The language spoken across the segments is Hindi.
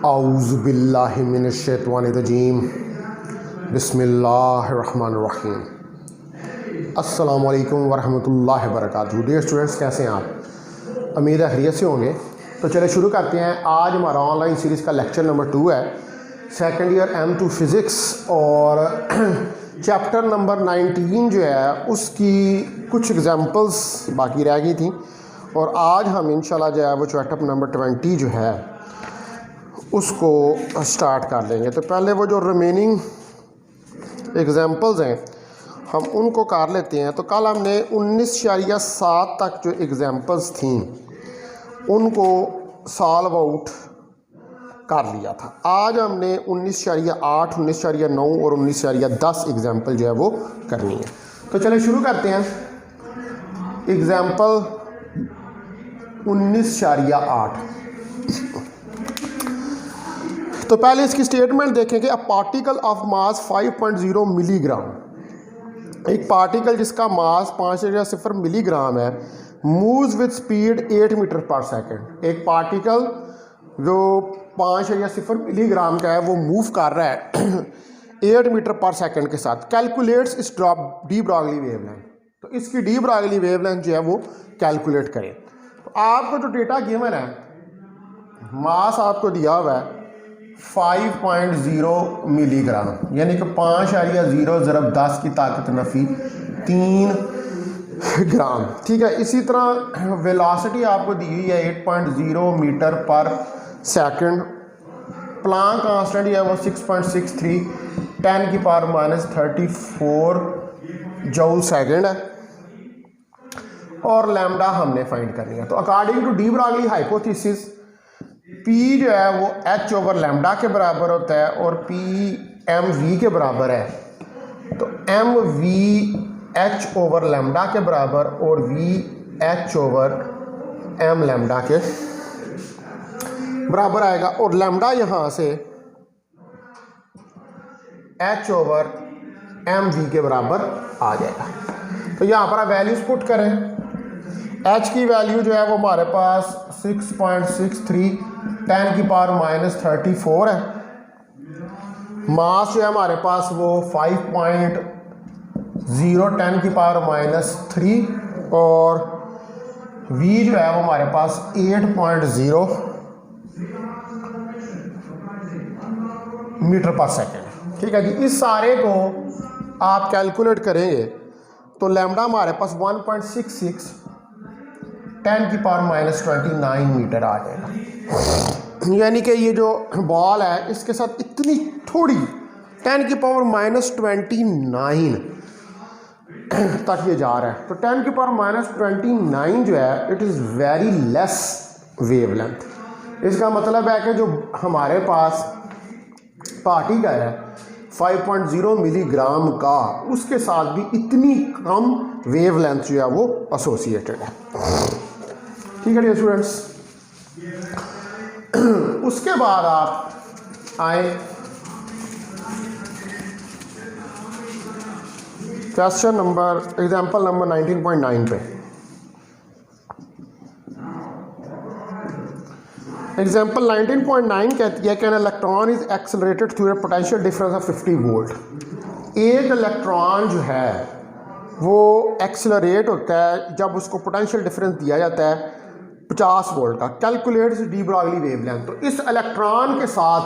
औज़ुबिल्लाहि मिनश्शैतानिर्रजीम बिस्मिल्लाहिर्रहमानिर्रहीम। अस्सलामु अलैकुम वरहमतुल्लाहि वबरकातुहू। डियर स्टूडेंट्स, कैसे हैं आप? उम्मीद है खैरियत से होंगे। तो चलिए शुरू करते हैं। आज हमारा ऑनलाइन सीरीज़ का लेक्चर नंबर 2 है, सेकेंड ईयर M2 फ़िज़िक्स, और चैप्टर नंबर 19 जो है उसकी कुछ एग्जांपल्स बाकी रह गई थी, और आज हम इंशाल्लाह जो है वो चैप्टर नंबर 20 जो है उसको स्टार्ट कर लेंगे। तो पहले वो जो रिमेनिंग एग्जांपल्स हैं हम उनको कर लेते हैं। तो कल हमने 19.7 तक जो एग्जांपल्स थी उनको सॉल्व आउट कर लिया था। आज हमने 19.8, 19.9 और 19.10 एग्जांपल जो है वो करनी है। तो चलिए शुरू करते हैं। एग्जांपल 19.8। तो पहले इसकी स्टेटमेंट देखेंगे। A particle of mass 5.0 milligram, एक पार्टिकल जिसका मास 5.0 मिलीग्राम है, मूव्स विद स्पीड 8 मीटर पर सेकंड। एक पार्टिकल जो 5.0 मिलीग्राम का है वो मूव कर रहा है 8 मीटर पर सेकंड के साथ। कैलकुलेट्स इस डी ब्रॉगली वेवलेंथ। तो इसकी डी ब्रॉगली वेवलेंथ जो है वो कैलकुलेट करें। तो आपको जो डेटा गिवन है, मास आपको दिया हुआ है 5.0 मिलीग्राम, यानी कि 5.0 ज़रब 10 की ताकत नफी 3 ग्राम। ठीक है। इसी तरह वेलोसिटी आपको दी हुई है 8.0 मीटर पर सेकंड। प्लांक कांस्टेंट है वो 6.63 10 की पावर -34 जूल सेकंड है, और लैम्डा हमने फाइंड करनी है। तो according to de Broglie hypothesis P जो है वो H ओवर लैम्डा के बराबर होता है, और P mv के बराबर है। तो mv H ओवर लैम्डा के बराबर और v H over m lambda के बराबर आएगा, और लैम्डा यहाँ से H ओवर mv के बराबर आ जाएगा। तो यहाँ पर आप वैल्यूज पुट करें। H की वैल्यू जो है वो हमारे पास 6.63 10 की पावर -34 है। मास जो है हमारे पास वो 5.0 10 की पावर -3, और v जो है वो हमारे पास 8.0 मीटर पर सेकेंड। ठीक है जी। इस सारे को आप कैलकुलेट करेंगे तो लैम्डा हमारे पास 1.66 10 की पावर -29 मीटर आ जाएगा। यानी कि ये जो बॉल है इसके साथ इतनी थोड़ी 10 की पावर -29 तक ये जा रहा है। तो 10 की पावर -29 जो है it is very less wavelength. इसका मतलब है कि जो हमारे पास पार्टिकल है 5.0 मिलीग्राम का, उसके साथ भी इतनी कम वेवलेंथ जो है वो एसोसिएटेड है। ठीक है स्टूडेंट्स। उसके बाद आप आए क्वेश्चन नंबर एग्जांपल नंबर 19.9 पे। एग्जांपल 19.9 कहती है कि an electron is accelerated through a potential difference of 50 volt. एक इलेक्ट्रॉन जो है वो एक्सेलरेट होता है जब उसको पोटेंशियल डिफरेंस दिया जाता है 50 वोल्ट का। Calculates de Broglie wavelength. तो इस इलेक्ट्रॉन के साथ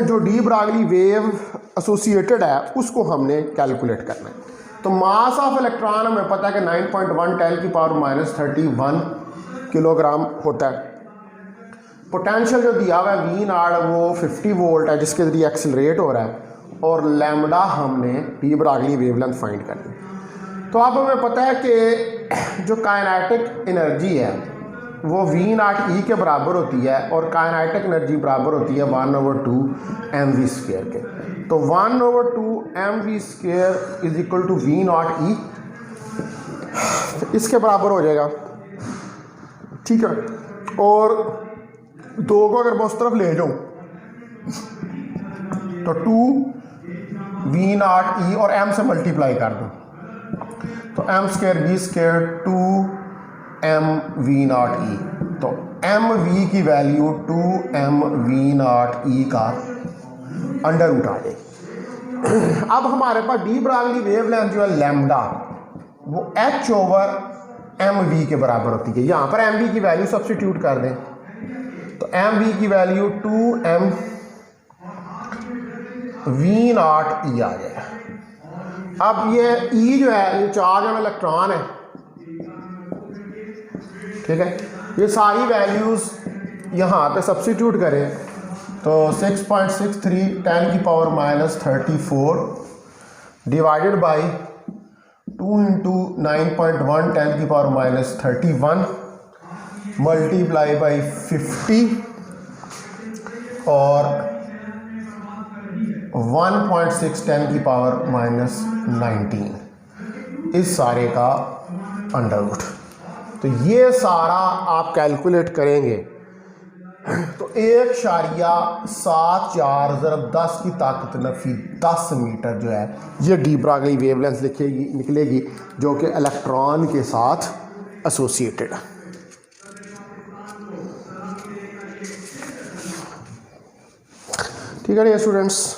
जो डी ब्रॉगली वेव एसोसिएटेड है उसको हमने कैलकुलेट करना है। तो मास ऑफ इलेक्ट्रॉन हमें पता है कि 9.1 10 की पावर -31 किलोग्राम होता है। पोटेंशियल जो दिया हुआ है V0 वो 50 वोल्ट है जिसके जरिए एक्सेलरेट हो रहा है, और लैम्डा हमने डी ब्रॉगली वेवलेंथ फाइंड करनी है। तो अब हमें पता है कि जो काइनेटिक एनर्जी है वो V0 E के बराबर होती है, और काइनेटिक एनर्जी बराबर होती है 1/2 mv² के। तो 1/2 mv² is equal to V0 E, इसके बराबर हो जाएगा। ठीक है। और 2 को अगर मैं उस तरफ ले जाऊँ तो 2 V0 E और m से मल्टीप्लाई कर दूँ तो m² V² 2 m V0 E। तो एम वी की वैल्यू 2mv0 का अंडर रूट आ जाएगी। अब हमारे पास डी ब्रागली वेवलेंथ जो है लैम्डा वो h ओवर एम वी के बराबर होती है। यहाँ पर एम वी की वैल्यू सब्सटीट्यूट कर दें तो एम वी की वैल्यू 2mv0 ई आ जाएगा। अब ये ई जो है ये चार्ज ऑन इलेक्ट्रॉन है, ठीक है। ये सारी वैल्यूज़ यहाँ पे सब्सटीट्यूट करें तो 6.63 10 की पावर -34 डिवाइडेड बाई 2 इंटू 9.1 10 की पावर -31 मल्टीप्लाई बाई 50 और 1.6 10 की पावर -19 इस सारे का अंडर रूट। तो ये सारा आप कैलकुलेट करेंगे तो 1.74 ज़रब 10 की ताकत नफी 10 मीटर जो है ये डी ब्रागली वेवलेंथ निकलेगी जो कि इलेक्ट्रॉन के साथ एसोसिएटेड है। ठीक है ये स्टूडेंट्स।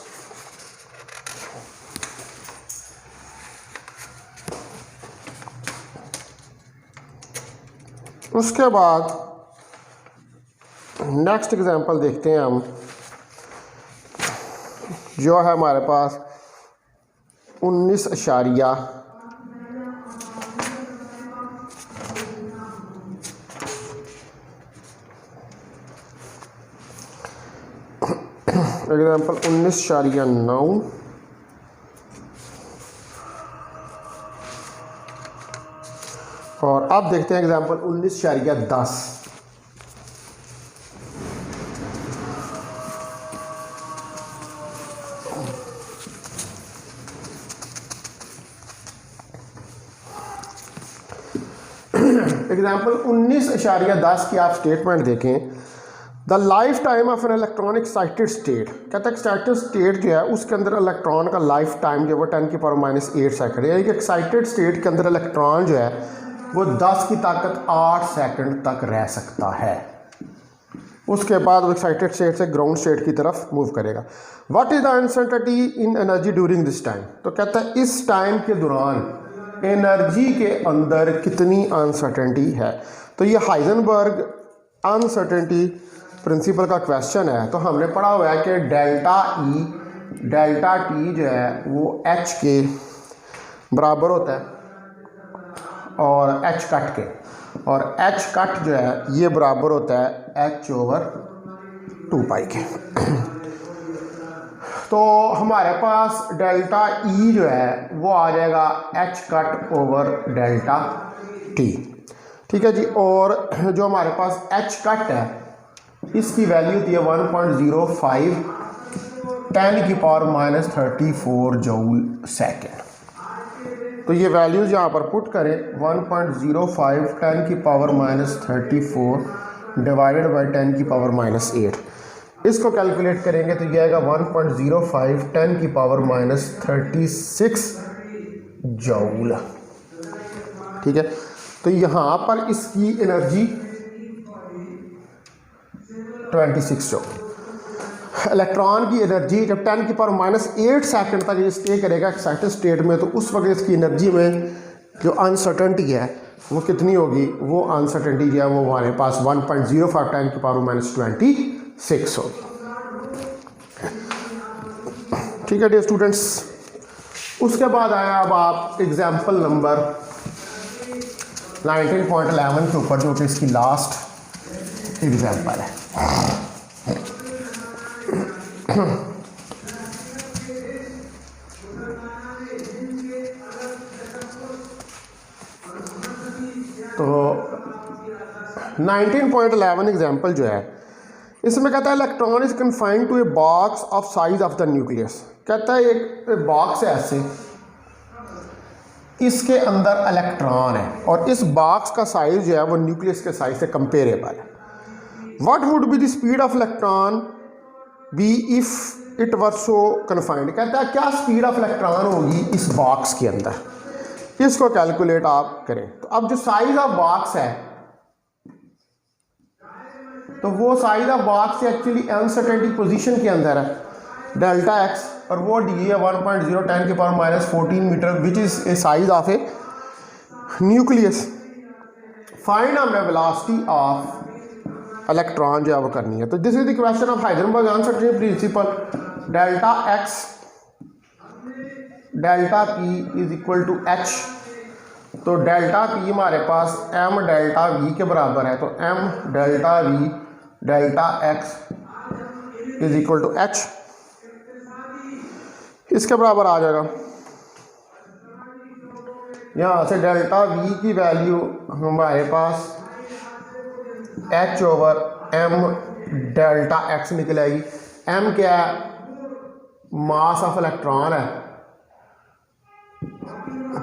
उसके बाद नेक्स्ट एग्जांपल देखते हैं हम, जो है हमारे पास 19 अशारिया एग्जांपल 19.9 और अब देखते हैं एग्जांपल 19.10। एग्जाम्पल 19.10 की आप स्टेटमेंट देखें। The life time of an electron excited state, कहता है एक्साइटेड स्टेट जो है उसके अंदर इलेक्ट्रॉन का लाइफ टाइम जो है 10 की पावर -8 सेकंड, यानी कि एक्साइटेड स्टेट के अंदर इलेक्ट्रॉन जो है वो 10 की ताकत 8 सेकंड तक रह सकता है। उसके बाद वो एक्साइटेड स्टेट से ग्राउंड स्टेट की तरफ मूव करेगा। What is the uncertainty in energy during this time, तो कहता है इस टाइम के दौरान एनर्जी के अंदर कितनी अनसर्टेनिटी है। तो ये हाइजेनबर्ग अनसर्टेनिटी प्रिंसिपल का क्वेश्चन है। तो हमने पढ़ा हुआ है कि डेल्टा टी जो है वो एच के बराबर होता है और एच कट के, और एच कट जो है ये बराबर होता है एच ओवर 2 पाई के। तो हमारे पास डेल्टा ई जो है वो आ जाएगा H cut over delta T, ठीक है जी। और जो हमारे पास एच कट है इसकी वैल्यू थी 1.05 10 की पावर -34 जूल सेकेंड। तो ये वैल्यूज़ यहाँ पर पुट करें 1.05 10 की पावर -34 डिवाइडेड बाई 10 की पावर -8, इसको कैलकुलेट करेंगे तो ये आएगा 1.05 10 की पावर -36 जूल, ठीक है। तो यहाँ पर इसकी एनर्जी 26 जूल। इलेक्ट्रॉन की एनर्जी जब 10 की पावर -8 सेकंड तक ये स्टे करेगा एक्साइटेड स्टेट में, तो उस वक्त इसकी एनर्जी में जो अनसर्टेनिटी है वो कितनी होगी, वो अनसर्टेनिटी जो है वो हमारे पास 1.05 10 की पावर -26 होगी, ठीक है डियर स्टूडेंट्स। उसके बाद आया अब आप एग्जाम्पल नंबर 19.11 के ऊपर, जो कि इसकी लास्ट एग्जाम्पल है। तो 19.11 एग्जाम्पल जो है इसमें कहता है electron is confined to a box of size of the nucleus. कहता है एक बॉक्स है ऐसे, इसके अंदर इलेक्ट्रॉन है और इस बॉक्स का साइज जो है वो न्यूक्लियस के साइज से कंपेरेबल है। What would be the speed of electron be if it were so confined. कहता है क्या स्पीड ऑफ इलेक्ट्रॉन होगी इस बॉक्स के अंदर, इसको कैलकुलेट आप करें। तो अब जो साइज ऑफ बॉक्स है तो वो size of box actually uncertainty position के अंदर है डेल्टा एक्स, और वो दी है 1.0 10 की power -14 metre which is a size of a nucleus. Find हमने वेलोसिटी ऑफ इलेक्ट्रॉन जो है वो करनी है। तो this is the question of Heisenberg uncertainty principle. Delta X delta P is equal to H, तो डेल्टा पी हमारे पास एम डेल्टा वी के बराबर है, तो M delta V delta X is equal to H, इसके बराबर आ जाएगा। यहाँ से डेल्टा वी की वैल्यू हमारे पास H over M delta X निकल आएगी। एम क्या है? मास ऑफ इलेक्ट्रॉन है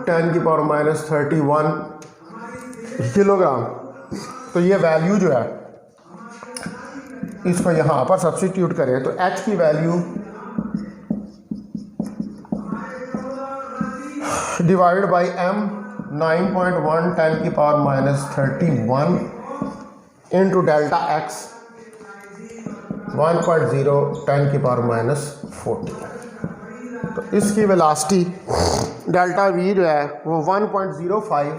10 की पावर -31 किलोग्राम। तो ये वैल्यू जो है इसको यहाँ पर सब्स्टिट्यूट करें तो एच की वैल्यू डिवाइड बाई एम 9.1 10 की पावर -31 इंटू डेल्टा एक्स 1.0 10 की पावर -14। तो इसकी वेलोसिटी डेल्टा वी जो है वो 1.05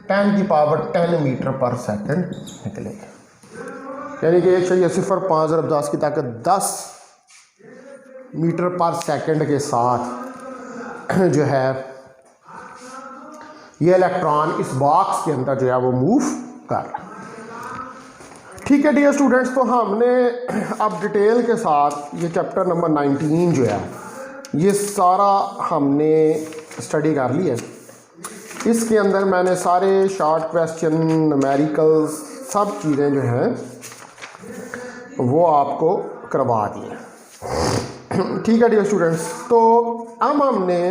10 की पावर 10 मीटर पर सेकंड निकलेगा, यानी कि 1.05 की ताकत 10 मीटर पर सेकंड के साथ जो है ये इलेक्ट्रॉन इस बॉक्स के अंदर जो है वो मूव कर रहा है। ठीक है डियर स्टूडेंट्स, तो हमने अब डिटेल के साथ ये चैप्टर नंबर 19 जो है ये सारा हमने स्टडी कर लिया है। इसके अंदर मैंने सारे शॉर्ट क्वेश्चन न्यूमेरिकल्स सब चीज़ें जो हैं वो आपको करवा दी हैं। ठीक है डियर स्टूडेंट्स, तो अब हमने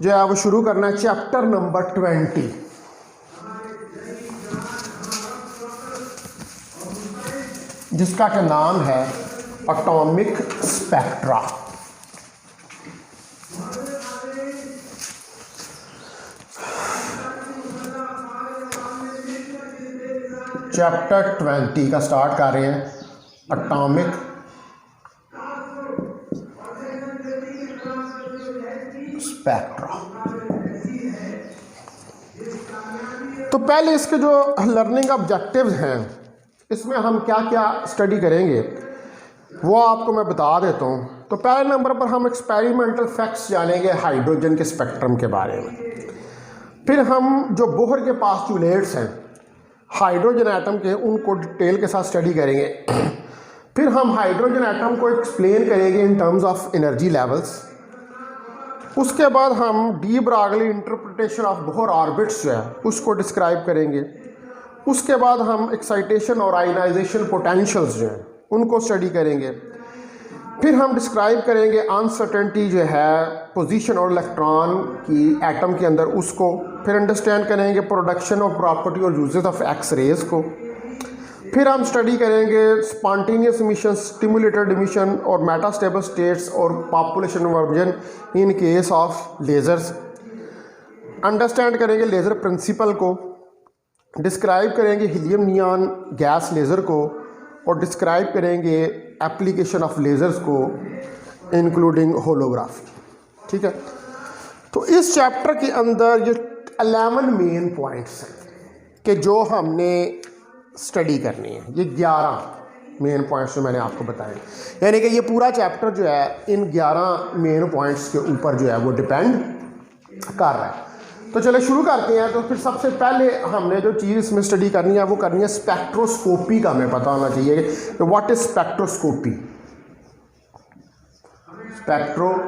जो है वो शुरू करना है चैप्टर नंबर 20। जिसका का नाम है एटॉमिक स्पेक्ट्रा। चैप्टर 20 का स्टार्ट कर रहे हैं एटॉमिक स्पेक्ट्रा। तो पहले इसके जो लर्निंग ऑब्जेक्टिव्स हैं इसमें हम क्या क्या स्टडी करेंगे वो आपको मैं बता देता हूँ। तो पहले नंबर पर हम एक्सपेरिमेंटल फैक्ट्स जानेंगे हाइड्रोजन के स्पेक्ट्रम के बारे में। फिर हम जो बोहर के पास्टुलेट्स हैं हाइड्रोजन एटम के उनको डिटेल के साथ स्टडी करेंगे। फिर हम हाइड्रोजन एटम को एक्सप्लेन करेंगे in terms of energy levels. उसके बाद हम de Broglie interpretation of Bohr orbits जो है उसको डिस्क्राइब करेंगे। उसके बाद हम एक्साइटेशन और आयनाइजेशन पोटेंशियल्स जो हैं उनको स्टडी करेंगे। फिर हम डिस्क्राइब करेंगे अनसर्टेनिटी जो है पोजीशन और इलेक्ट्रॉन की एटम के अंदर उसको। फिर अंडरस्टैंड करेंगे प्रोडक्शन ऑफ प्रॉपर्टी और यूजेस ऑफ एक्स रेज को। फिर हम स्टडी करेंगे स्पॉन्टेनियस इमिशन, स्टिमुलेटेड इमिशन और मेटास्टेबल स्टेट्स और population version in case of lasers. Understand करेंगे लेज़र प्रिंसिपल को, डिस्क्राइब करेंगे हीलियम नियॉन गैस लेज़र को और डिस्क्राइब करेंगे एप्लीकेशन ऑफ लेज़र्स को इंक्लूडिंग होलोग्राफी। ठीक है, तो इस चैप्टर के अंदर ये 11 मेन पॉइंट्स हैं कि जो हमने स्टडी करनी है। ये 11 मेन पॉइंट्स जो मैंने आपको बताए, यानी कि ये पूरा चैप्टर जो है इन 11 मेन पॉइंट्स के ऊपर जो है वो डिपेंड कर रहा है। तो चले शुरू करते हैं। तो फिर सबसे पहले हमने जो चीज़ इसमें स्टडी करनी है वो करनी है स्पेक्ट्रोस्कोपी का। हमें पता होना चाहिए कि व्हाट इज स्पेक्ट्रोस्कोपी। स्पेक्ट्रोस्कोपी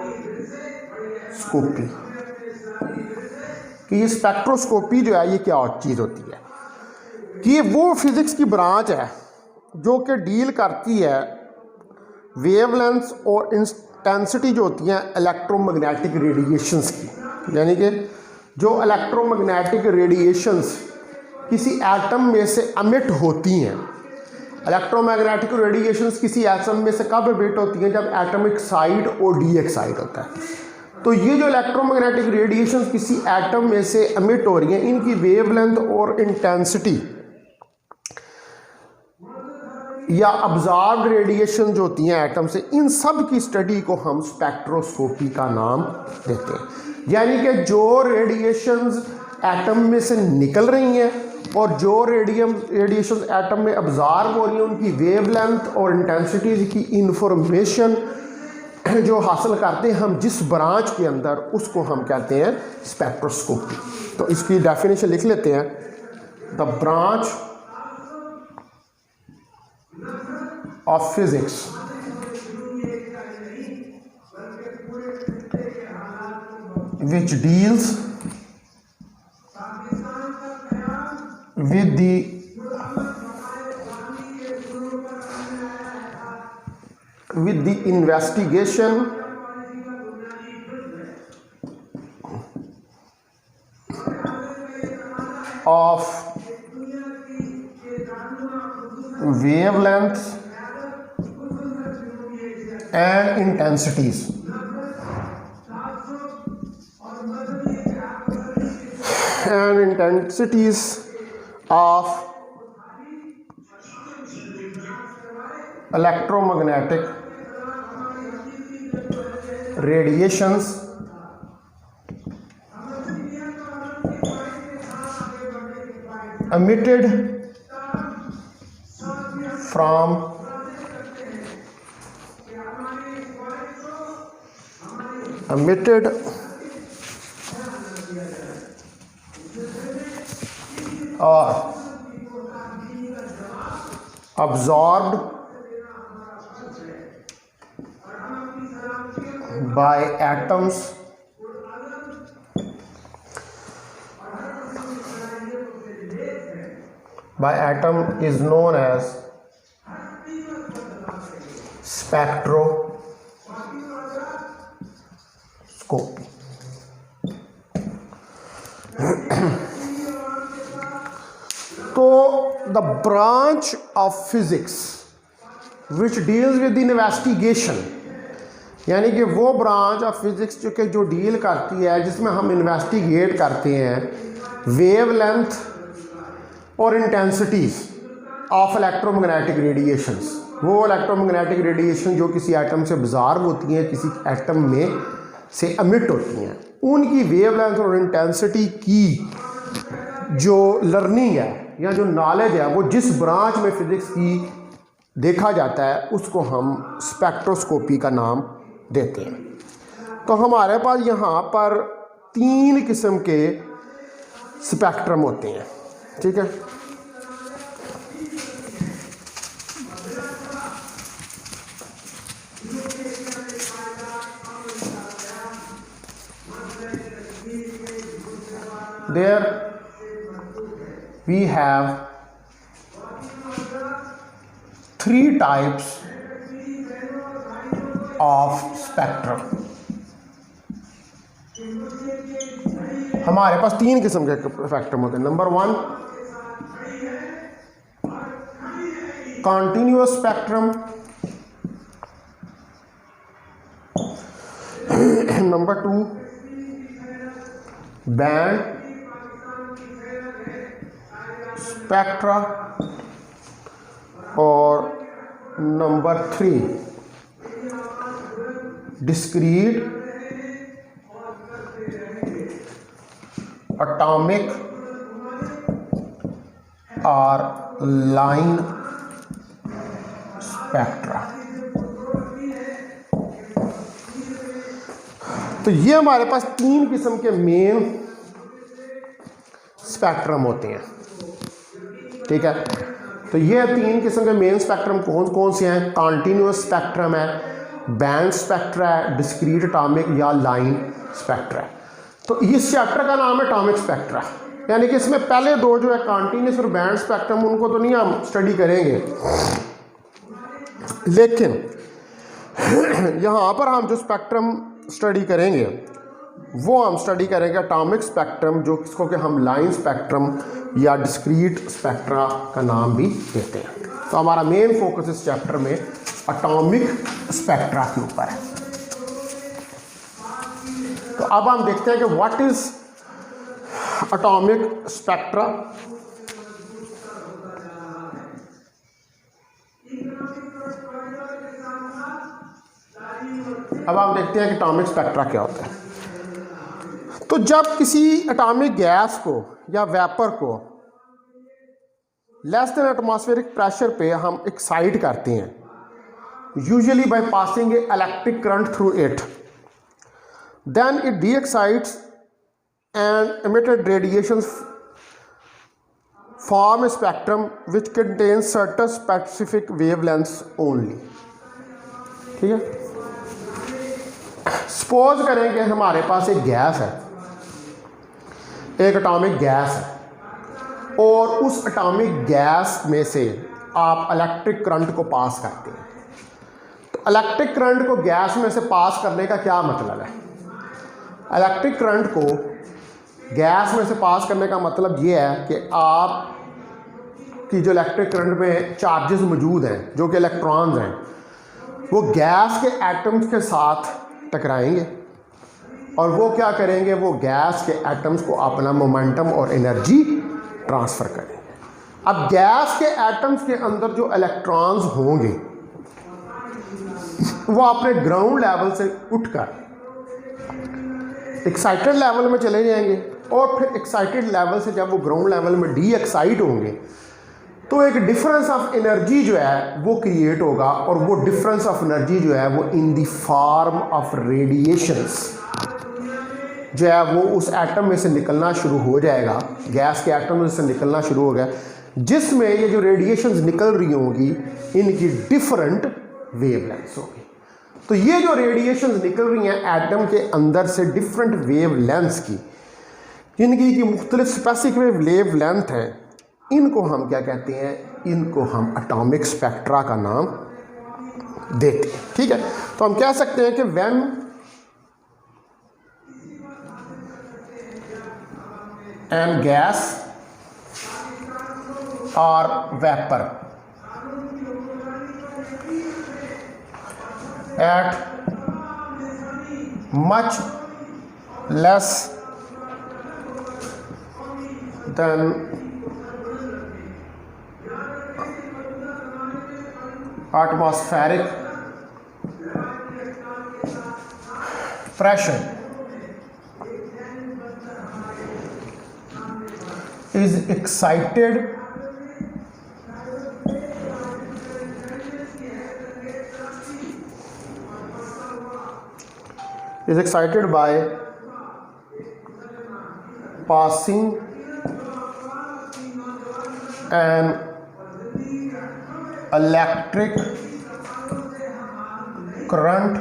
कि ये स्पेक्ट्रोस्कोपी जो है ये क्या चीज़ होती है कि ये वो फिज़िक्स की ब्रांच है जो कि डील करती है वेवलेंथ्स और इंटेंसिटी जो होती हैं इलेक्ट्रोमैग्नेटिक रेडिएशंस की। यानी कि जो इलेक्ट्रोमैग्नेटिक रेडिएशंस किसी एटम में से अमिट होती हैं। इलेक्ट्रोमैग्नेटिक रेडिएशंस किसी एटम में से कब अमिट होती हैं? जब एटम एक्साइड और डी एक्साइड होता है। तो ये जो इलेक्ट्रोमैग्नेटिक रेडिएशंस किसी एटम में से अमिट हो रही हैं इनकी वेवलेंथ और इंटेंसिटी या अब्जॉर्ब्ड रेडिएशन जो होती हैं एटम से, इन सब की स्टडी को हम स्पेक्ट्रोस्कोपी का नाम देते हैं। यानी कि जो रेडिएशंस एटम में से निकल रही हैं और जो रेडिएशन एटम में अब्जॉर्ब हो रही हैं, उनकी वेवलेंथ और इंटेंसिटी की इंफॉर्मेशन जो हासिल करते हैं हम जिस ब्रांच के अंदर, उसको हम कहते हैं स्पेक्ट्रोस्कोपी। तो इसकी डेफिनेशन लिख लेते हैं। The branch of physics which deals with the investigation of wavelengths and intensities of electromagnetic radiations emitted from or absorbed by atoms is known as spectroscopy. तो the branch of physics which deals with investigation, यानी कि वो ब्रांच ऑफ फिजिक्स जो डील करती है, जिसमें हम इन्वेस्टिगेट करते हैं वेवलेंथ और इंटेंसिटीज ऑफ इलेक्ट्रोमैग्नेटिक रेडिएशंस। वो इलेक्ट्रोमैग्नेटिक रेडिएशन जो किसी एटम से अब्जॉर्ब होती हैं, किसी एटम में से एमिट होती हैं, उनकी वेवलेंथ और इंटेंसिटी की जो लर्निंग है या जो नॉलेज है, वो जिस ब्रांच में फिजिक्स की देखा जाता है, उसको हम स्पेक्ट्रोस्कोपी का नाम देते हैं। तो हमारे पास यहाँ पर 3 किस्म के स्पेक्ट्रम होते हैं, ठीक है। There we have 3 types of spectrum. हमारे पास 3 किस्म के स्पेक्ट्रम होते हैं। Number 1 continuous spectrum, number 2 band spectra, और नंबर 3 डिस्क्रीट एटॉमिक और लाइन स्पेक्ट्रा। तो ये हमारे पास 3 किस्म के मेन स्पेक्ट्रम होते हैं, ठीक है। तो ये 3 किस्म के मेन स्पेक्ट्रम कौन कौन से हैं? कॉन्टिन्यूअस स्पेक्ट्रम है, बैंड स्पेक्ट्रा है, डिस्क्रीट एटॉमिक या लाइन स्पेक्ट्रा है। तो इस चैप्टर का नाम है एटॉमिक स्पेक्ट्रा, यानी कि इसमें पहले 2 जो है कॉन्टिन्यूअस और बैंड स्पेक्ट्रम, उनको तो नहीं हम स्टडी करेंगे, लेकिन यहाँ पर हम जो स्पेक्ट्रम स्टडी करेंगे वो हम स्टडी करेंगे एटॉमिक स्पेक्ट्रम, जो इसको कि हम लाइन स्पेक्ट्रम या डिस्क्रीट स्पेक्ट्रा का नाम भी देते हैं। तो हमारा मेन फोकस इस चैप्टर में एटॉमिक स्पेक्ट्रा के ऊपर है। तो अब हम देखते हैं कि व्हाट इज एटॉमिक स्पेक्ट्रा। अब आप देखते हैं कि एटॉमिक स्पेक्ट्रा क्या होता है। तो जब किसी एटॉमिक गैस को या वेपर को लेस देन एटमॉस्फेरिक प्रेशर पे हम एक्साइट करते हैं, usually by passing A electric current through it, then it de-excites and emitted radiations form a spectrum which contains certain specific wavelengths only। ठीक है, सपोज करें कि हमारे पास एक गैस है, एक एटॉमिक गैस है, और उस एटॉमिक गैस में से आप इलेक्ट्रिक करंट को पास करते हैं। तो इलेक्ट्रिक करंट को गैस में से पास करने का क्या मतलब है? इलेक्ट्रिक करंट को गैस में से पास करने का मतलब ये है कि आप की जो इलेक्ट्रिक करंट में चार्जेस मौजूद हैं, जो कि इलेक्ट्रॉन्स हैं, वो गैस के एटम्स के साथ टकराएंगे और वो क्या करेंगे, वो गैस के एटम्स को अपना मोमेंटम और एनर्जी ट्रांसफ़र करेंगे। अब गैस के एटम्स के अंदर जो इलेक्ट्रॉन्स होंगे वो अपने ग्राउंड लेवल से उठकर एक्साइटेड लेवल में चले जाएंगे और फिर एक्साइटेड लेवल से जब वो ग्राउंड लेवल में डी एक्साइट होंगे तो एक डिफरेंस ऑफ एनर्जी जो है वो क्रिएट होगा, और वो डिफरेंस ऑफ एनर्जी जो है वो in the form of radiations जो है वो उस एटम में से निकलना शुरू हो जाएगा, गैस के एटम में से निकलना शुरू हो गया, जिसमें ये जो रेडिएशंस निकल रही होंगी इनकी डिफरेंट वेवलेंथ्स होगी। तो ये जो रेडिएशंस निकल रही हैं एटम के अंदर से डिफरेंट वेवलेंथ्स की, इनकी की मुख्तलिफ स्पेसिफिक वेवलेंथ हैं, इनको हम क्या कहते हैं? इनको हम एटॉमिक स्पेक्ट्रा का नाम देते हैं। ठीक है, तो हम कह सकते हैं कि व्हेन एन गैस और vapour at much less than atmospheric pressure is excited by passing an electric current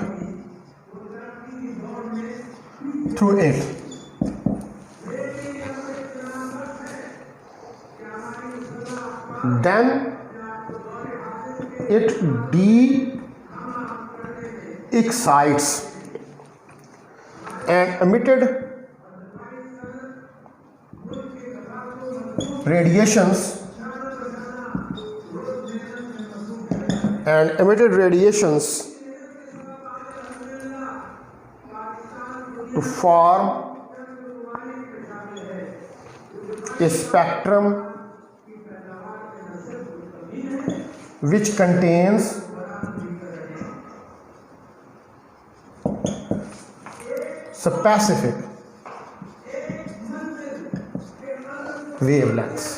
through it. Then it de-excites and emitted radiations to form a spectrum which contains specific wavelengths।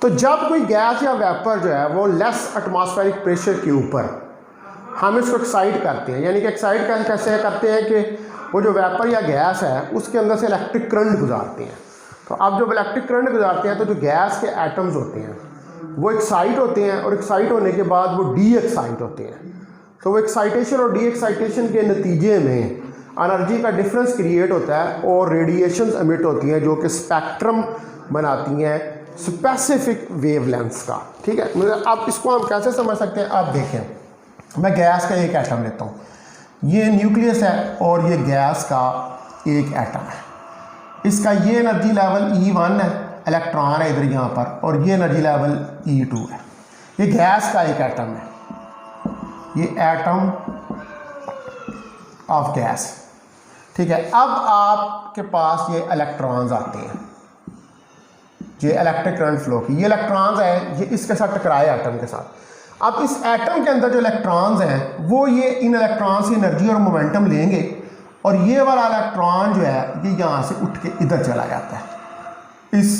तो जब कोई गैस या वेपर जो है वो लेस एटमॉस्फेरिक प्रेशर के ऊपर हम इसको एक्साइट करते हैं, यानी कि एक्साइट कैसे करते हैं कि वो जो वेपर या गैस है उसके अंदर से इलेक्ट्रिक करंट गुजारते हैं। तो अब जब इलेक्ट्रिक करंट गुजारते हैं तो जो गैस के एटम्स होते हैं वो एक्साइट होते हैं, और एक्साइट होने के बाद वो डी एक्साइट होते हैं। तो वो एक्साइटेशन और डी एक्साइटेशन के नतीजे में एनर्जी का डिफरेंस क्रिएट होता है और रेडिएशंस एमिट होती हैं जो कि स्पेक्ट्रम बनाती हैं स्पेसिफिक वेवलेंथ्स का। ठीक है, मतलब अब इसको हम कैसे समझ सकते हैं? आप देखें, मैं गैस का एक एटम लेता हूँ, ये न्यूक्लियस है और ये गैस का एक एटम है, इसका ये एनर्जी लेवल E1 है, इलेक्ट्रॉन है इधर यहाँ पर, और ये एनर्जी लेवल E2 है। ये गैस का एक एटम है, ये एटम ऑफ गैस, ठीक है। अब आपके पास ये इलेक्ट्रॉन्स आते हैं, ये इलेक्ट्रिक करंट फ्लो की, ये इलेक्ट्रॉन्स है, ये इसके साथ टकराए एटम के साथ। अब इस एटम के अंदर जो इलेक्ट्रॉन्स हैं वो ये इन इलेक्ट्रॉन्स की एनर्जी और मोमेंटम लेंगे और ये वाला इलेक्ट्रॉन जो है ये यहाँ से उठ के इधर चला जाता है इस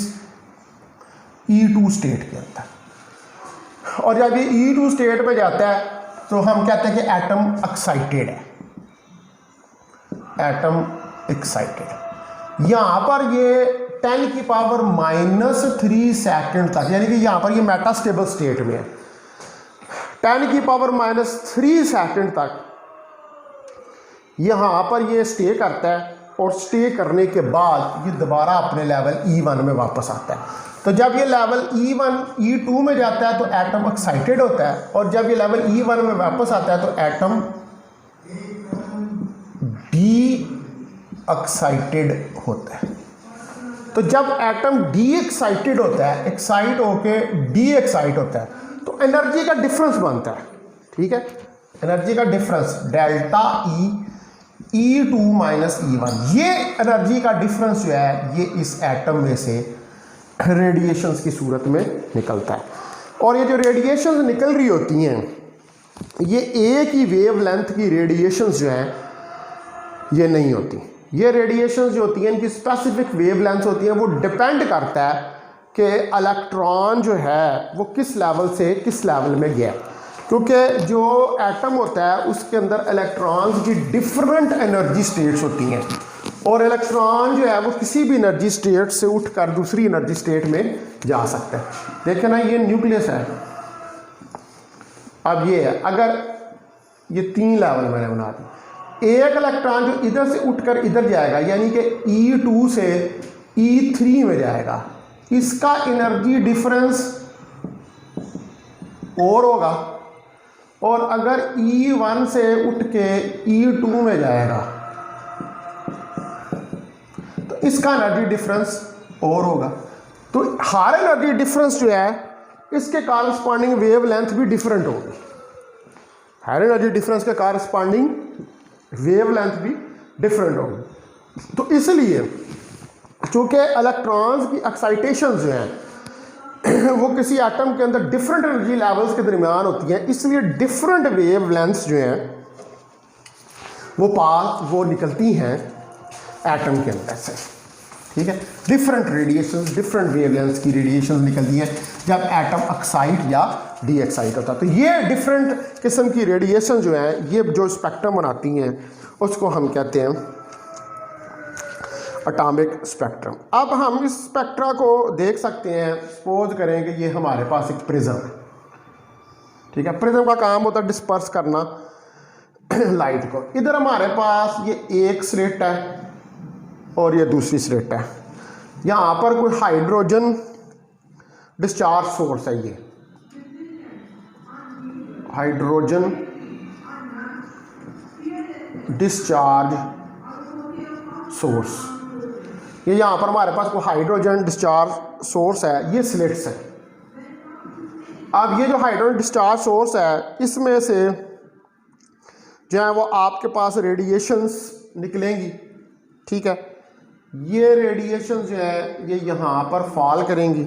E2 स्टेट के अंदर। और जब ये E2 स्टेट पे जाता है तो हम कहते हैं कि एटम एक्साइटेड है, एटम एक्साइटेड। यहाँ पर ये 10 की पावर -3 सेकंड तक, यानी कि यहाँ पर ये मेटास्टेबल स्टेट में है, 10 की पावर -3 सेकंड तक यहाँ पर ये स्टे करता है और स्टे करने के बाद ये दोबारा अपने लेवल E1 में वापस आता है। तो जब ये लेवल E2 में जाता है तो एटम एक्साइटेड होता है और जब ये लेवल E1 में वापस आता है तो एटम डी एक्साइटेड होता है। तो जब एटम डी एक्साइटेड होता है, एक्साइट होके डी एक्साइट होता है, तो एनर्जी का डिफरेंस बनता है, ठीक है। एनर्जी का difference delta E2 minus E1, ये एनर्जी का डिफरेंस जो है ये इस एटम में से रेडिएशंस की सूरत में निकलता है। और ये जो रेडिएशंस निकल रही होती हैं ये एक ही वेव लेंथ की रेडिएशंस जो हैं ये नहीं होती। ये रेडिएशंस जो होती हैं इनकी स्पेसिफिक वेव लेंथ होती हैं, वो डिपेंड करता है कि इलेक्ट्रॉन जो है वो किस लेवल से किस लेवल में गया, क्योंकि जो एटम होता है उसके अंदर इलेक्ट्रॉन्स की डिफरेंट एनर्जी स्टेट्स होती हैं और इलेक्ट्रॉन जो है वो किसी भी एनर्जी स्टेट से उठकर दूसरी एनर्जी स्टेट में जा सकता है। देखें ना, ये न्यूक्लियस है, अब ये है, अगर ये 3 लेवल मैंने बना दी, एक इलेक्ट्रॉन जो इधर से उठकर इधर जाएगा यानी कि E2 से E3 में जाएगा, इसका एनर्जी डिफरेंस और होगा। और अगर E1 से उठ के E2 में जाएगा तो इसका एनर्जी डिफरेंस और होगा। तो हर एनर्जी डिफरेंस जो है इसके कॉरस्पॉन्डिंग वेव लेंथ भी डिफरेंट होगी, हर एनर्जी डिफरेंस के कॉरस्पॉन्डिंग वेव लेंथ भी डिफरेंट होगी। तो इसलिए चूँकि इलेक्ट्रॉन्स की एक्साइटेशन जो हैं वो किसी एटम के अंदर डिफरेंट एनर्जी लेवल्स के दरमियान होती हैं, इसलिए डिफरेंट वेव लेंथ्स जो हैं वो निकलती हैं एटम के अंदर से, ठीक है। Different radiations, different wave lengths की रेडिएशंस निकलती हैं जब एटम एक्साइट या डी एक्साइट होता है। तो ये डिफरेंट किस्म की रेडिएशन जो हैं ये जो स्पेक्ट्रम बनाती हैं उसको हम कहते हैं एटॉमिक स्पेक्ट्रम। अब हम इस स्पेक्ट्रा को देख सकते हैं, सपोज करें कि ये हमारे पास एक प्रिज्म है, ठीक है। प्रिज्म का काम होता है डिस्पर्स करना लाइट को। इधर हमारे पास ये एक स्लिट है और ये दूसरी स्लिट है, यहाँ पर कोई हाइड्रोजन डिस्चार्ज सोर्स है, ये हाइड्रोजन डिस्चार्ज सोर्स, ये यहाँ पर हमारे पास कोई हाइड्रोजन डिस्चार्ज सोर्स है, ये स्लिट्स है। अब ये जो हाइड्रोजन डिस्चार्ज सोर्स है इसमें से जो है वो आपके पास रेडिएशंस निकलेंगी, ठीक है। ये रेडिएशन जो है ये यहाँ पर फॉल करेंगी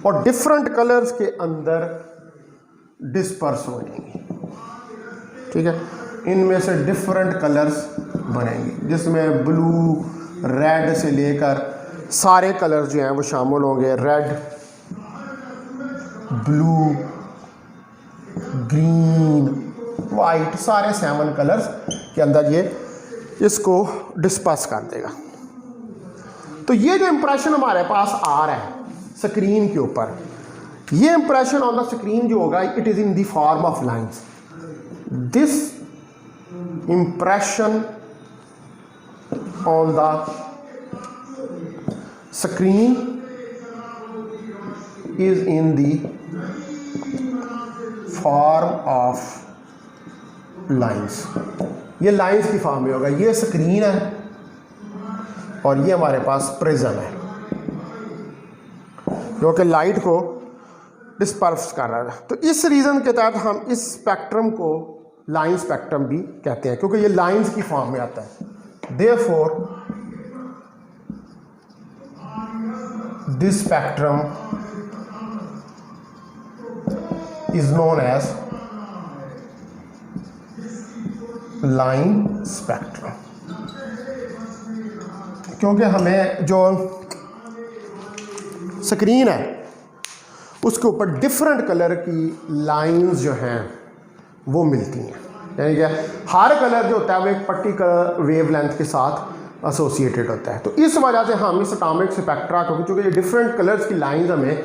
और डिफरेंट कलर्स के अंदर डिस्पर्स हो जाएंगी, ठीक है। इनमें से डिफरेंट कलर्स बनेंगे जिसमें ब्लू, रेड से लेकर सारे कलर्स जो हैं वो शामिल होंगे। रेड, ब्लू, ग्रीन, वाइट, सारे 7 कलर्स के अंदर ये इसको डिस्पर्स कर देगा। तो ये जो इंप्रेशन हमारे पास आ रहा है स्क्रीन के ऊपर, ये इंप्रेशन ऑन द स्क्रीन जो होगा it is in the form of lines. This impression on the screen is in the form of lines। ये लाइंस की फॉर्म में होगा। ये स्क्रीन है और ये हमारे पास प्रिज्म है जो कि लाइट को डिस्पर्स कर रहा है। तो इस रीज़न के तहत हम इस स्पेक्ट्रम को लाइन स्पेक्ट्रम भी कहते हैं, क्योंकि ये लाइंस की फॉर्म में आता है। Therefore this spectrum is known as line spectrum, क्योंकि हमें जो स्क्रीन है उसके ऊपर डिफरेंट कलर की लाइंस जो हैं वो मिलती हैं, यानी कि हर कलर जो होता है वो एक पर्टिकुलर वेवलेंथ के साथ एसोसिएटेड होता है। तो इस वजह से हम इस एटॉमिक स्पेक्ट्रा को, क्योंकि ये डिफरेंट कलर्स की लाइंस हमें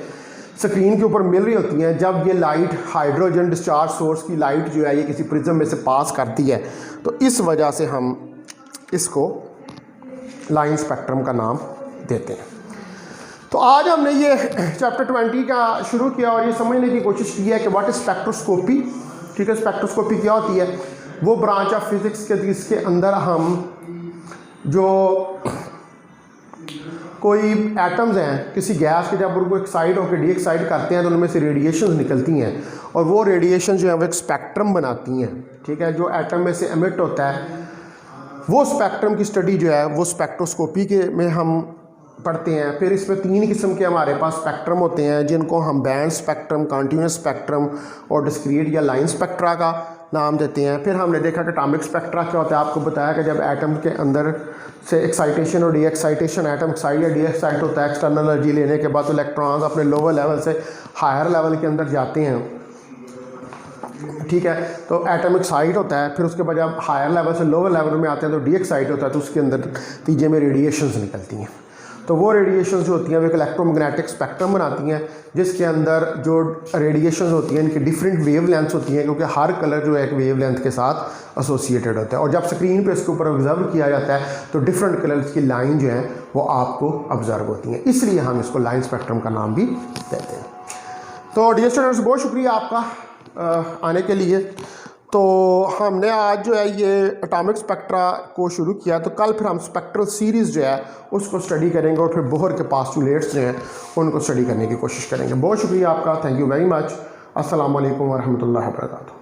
स्क्रीन के ऊपर मिल रही होती हैं, जब ये लाइट हाइड्रोजन डिस्चार्ज सोर्स की लाइट जो है ये किसी प्रिज्म में से पास करती है, तो इस वजह से हम इसको लाइन स्पेक्ट्रम का नाम देते हैं। तो आज हमने ये चैप्टर 20 का शुरू किया और ये समझने की कोशिश की है कि व्हाट इज स्पेक्ट्रोस्कोपी। ठीक है, स्पेक्ट्रोस्कोपी क्या होती है? वो ब्रांच ऑफ फिजिक्स के जिसके अंदर हम जो कोई एटम्स हैं किसी गैस के, जब उनको एक्साइड होकर डी एक्साइड करते हैं तो उनमें से रेडिएशन निकलती हैं और वो रेडिएशन जो है वो एक स्पेक्ट्रम बनाती हैं। ठीक है, जो एटम में से एमिट होता है वो स्पेक्ट्रम की स्टडी जो है वो स्पेक्ट्रोस्कोपी के में हम पढ़ते हैं। फिर इसमें 3 किस्म के हमारे पास स्पेक्ट्रम होते हैं, जिनको हम बैंड स्पेक्ट्रम, कॉन्टीन्यूस स्पेक्ट्रम और डिस्क्रीट या लाइन स्पेक्ट्रा का नाम देते हैं। फिर हमने देखा कि एटॉमिक स्पेक्ट्रा क्या होता है, आपको बताया कि जब एटम के अंदर से एक्साइटेशन और डी एक्साइटेशन, एटम एक्साइट या डी एक्साइट होता है एक्सटर्नल एनर्जी लेने के बाद, तो इलेक्ट्रॉन्स अपने लोअर लेवल से हायर लेवल के अंदर जाते हैं। ठीक है, तो एटम एक्साइट होता है, फिर उसके बाद जब हायर लेवल से लोअर लेवल में आते हैं तो डी एक्साइट होता है, तो उसके अंदर तीजे में रेडिएशंस निकलती हैं। तो वो रेडिएशंस जो होती हैं वो एक इलेक्ट्रोमैग्नेटिक स्पेक्ट्रम बनाती हैं, जिसके अंदर जो रेडिएशंस होती हैं इनकी डिफरेंट वेवलेंथ्स होती हैं, क्योंकि हर कलर जो है एक वेवलेंथ के साथ एसोसिएटेड होता है। और जब स्क्रीन पे इसके ऊपर ऑब्जर्व किया जाता है तो डिफरेंट कलर्स की लाइन जो है वो आपको ऑब्जर्व होती हैं, इसलिए हम इसको लाइन स्पेक्ट्रम का नाम भी देते हैं। तो डियर स्टूडेंट्स, बहुत शुक्रिया आपका आने के लिए। तो हमने आज जो है ये एटॉमिक स्पेक्ट्रा को शुरू किया, तो कल फिर हम स्पेक्ट्रल सीरीज़ जो है उसको स्टडी करेंगे और फिर बोहर के पास्टुलेट्स जो हैं उनको स्टडी करने की कोशिश करेंगे। बहुत शुक्रिया आपका, थैंक यू वेरी मच। अस्सलाम वालेकुम व रहमतुल्लाहि व बरकातुहू।